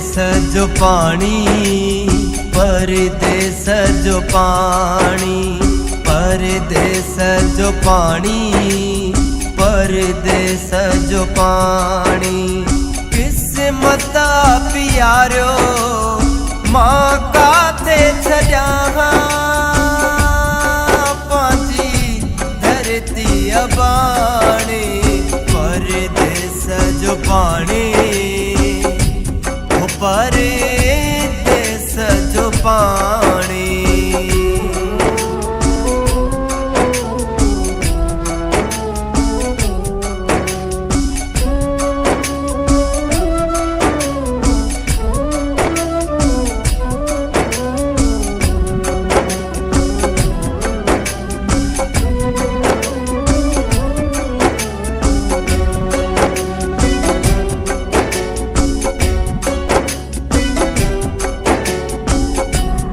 परदेस जो पानी, परदेस जो पानी, परदेस जो पानी, परदेस जो पानी। किस्मत प्यारो मां काथे छॾिया पंहिंजी धरती अबाणी। परदेस जो पानी, परदेस जो पानी।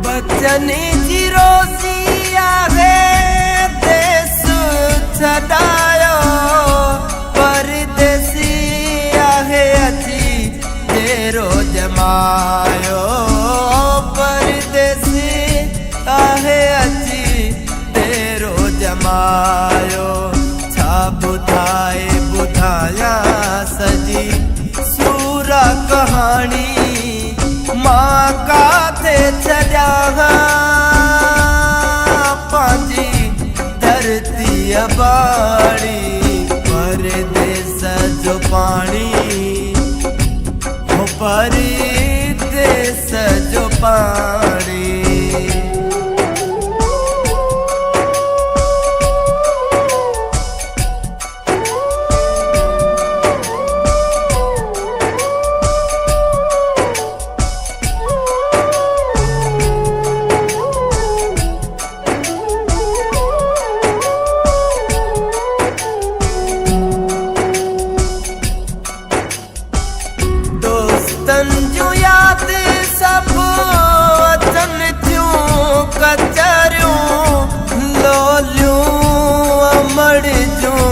बचने जी रोज़ी आहे देश छॾायो, परदेसी आहे अची तेरो जमायो। परदेसी आहे अची तेरो जमायो। छा ॿुधाए ॿुधाया सजी सूरा कहाणी, मां काथे छॾिया पंहिंजी धरती अबाणी। परदेस जो पानी, परदेस जो पानी। जो याद सब अचन थियूं कचरियूं, लोलियूं अमड़ जूं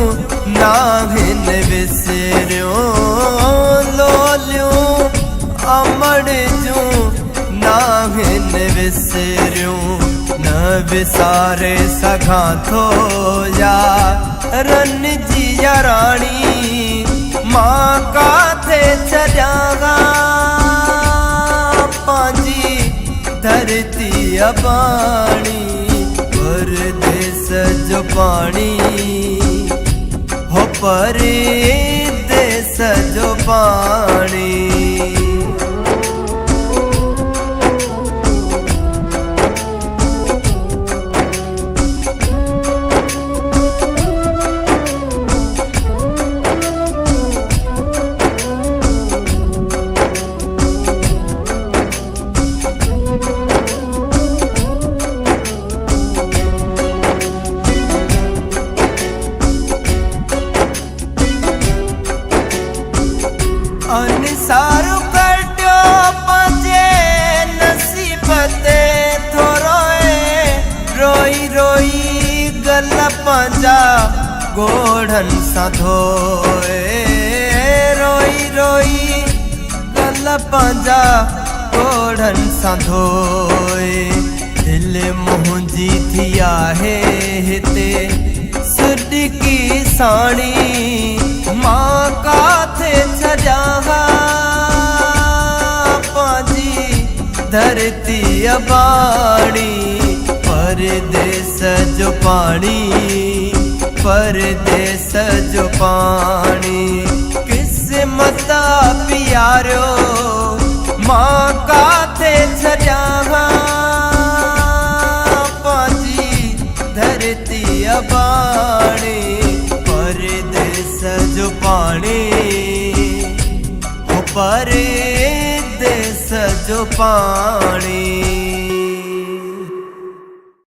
नाहिन विसरियूं। लोलियूं अमड़ जूं नाहिन विसरियूं। न विसारे सघां थो यारन जी याराणी, मां काथे छॾिया पंहिंजी धरती अबाणी। परदेस जो पानी, परदेस जो पानी। अनसारो कढियो पंहिंजे नसीब ते थोरोए, रोई रोई गल पंहिंजा ॻोढ़नि सां धोए। रोई रोई गल पंहिंजा ॻोढ़नि सां धोए। दिलि मुंहिंजी थी आहे हिते सुॾकी साणी, मां काथे छॾिया पंहिंजी धरती अबाणी। परदेस जो पानी, परदेस जो पानी। किस्मत प्यारो मां काथे छॾिया पंहिंजी धरती अबाणी। परदेस जो पानी, परदेस जो पानी।